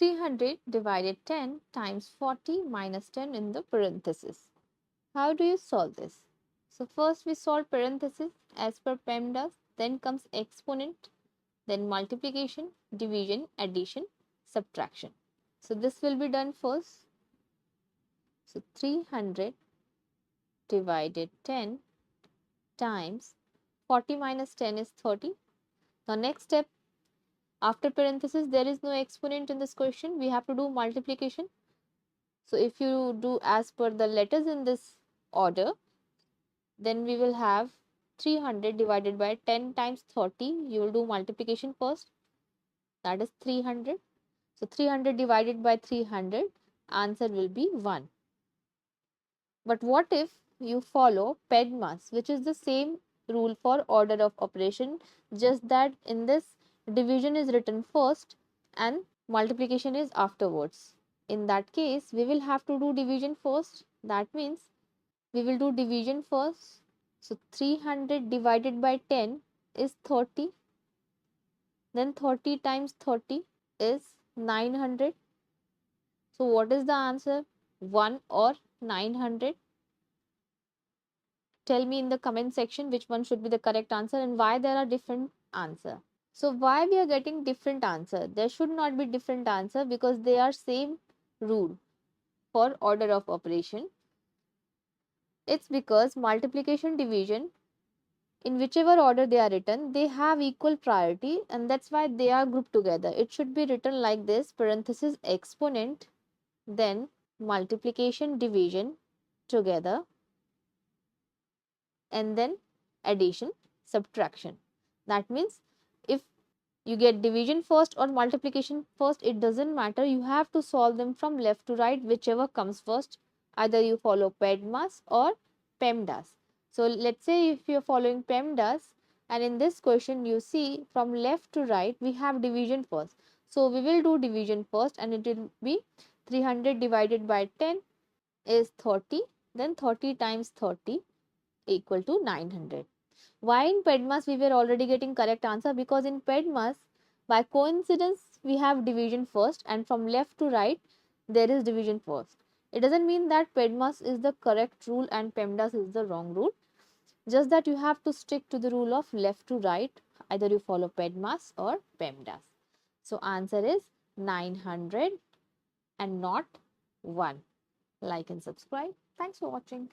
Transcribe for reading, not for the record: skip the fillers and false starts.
300 divided 10 times 40 minus 10 in the parenthesis. How do you solve this? So first we solve parenthesis as per PEMDAS, then comes exponent, then multiplication, division, addition, subtraction. So this will be done first. So 300 divided 10 times 40 minus 10 is 30. Now next step, after parenthesis there is no exponent in this question, we have to do multiplication. So if you do as per the letters in this order, then we will have 300 divided by 10 times 30. You will do multiplication first, that is 300. So 300 divided by 300, answer will be 1. But what if you follow PEMDAS, which is the same rule for order of operation, just that in this division is written first and multiplication is afterwards. In that case, we will have to do division first. That means we will do division first. So 300 divided by 10 is 30. Then 30 times 30 is 900. So what is the answer? 1 or 900? Tell me in the comment section which one should be the correct answer and why there are different answer. So why we are getting different answer? There should not be different answer because they are same rule for order of operation. It's because multiplication, division, in whichever order they are written, they have equal priority and that's why they are grouped together. It should be written like this: parenthesis exponent, then multiplication, division together, and then addition, subtraction. That means if you get division first or multiplication first, it doesn't matter. You have to solve them from left to right, whichever comes first. Either you follow PEMDAS or PEMDAS. So let's say if you're following PEMDAS and in this question you see from left to right we have division first. So we will do division first and it will be 300 divided by 10 is 30. Then 30 times 30 equal to 900. Why in PEMDAS we were already getting correct answer? Because in PEMDAS, by coincidence, we have division first and from left to right, there is division first. It doesn't mean that PEMDAS is the correct rule and PEMDAS is the wrong rule. Just that you have to stick to the rule of left to right. Either you follow PEMDAS or PEMDAS. So answer is 900 and not 1. Like and subscribe. Thanks for watching.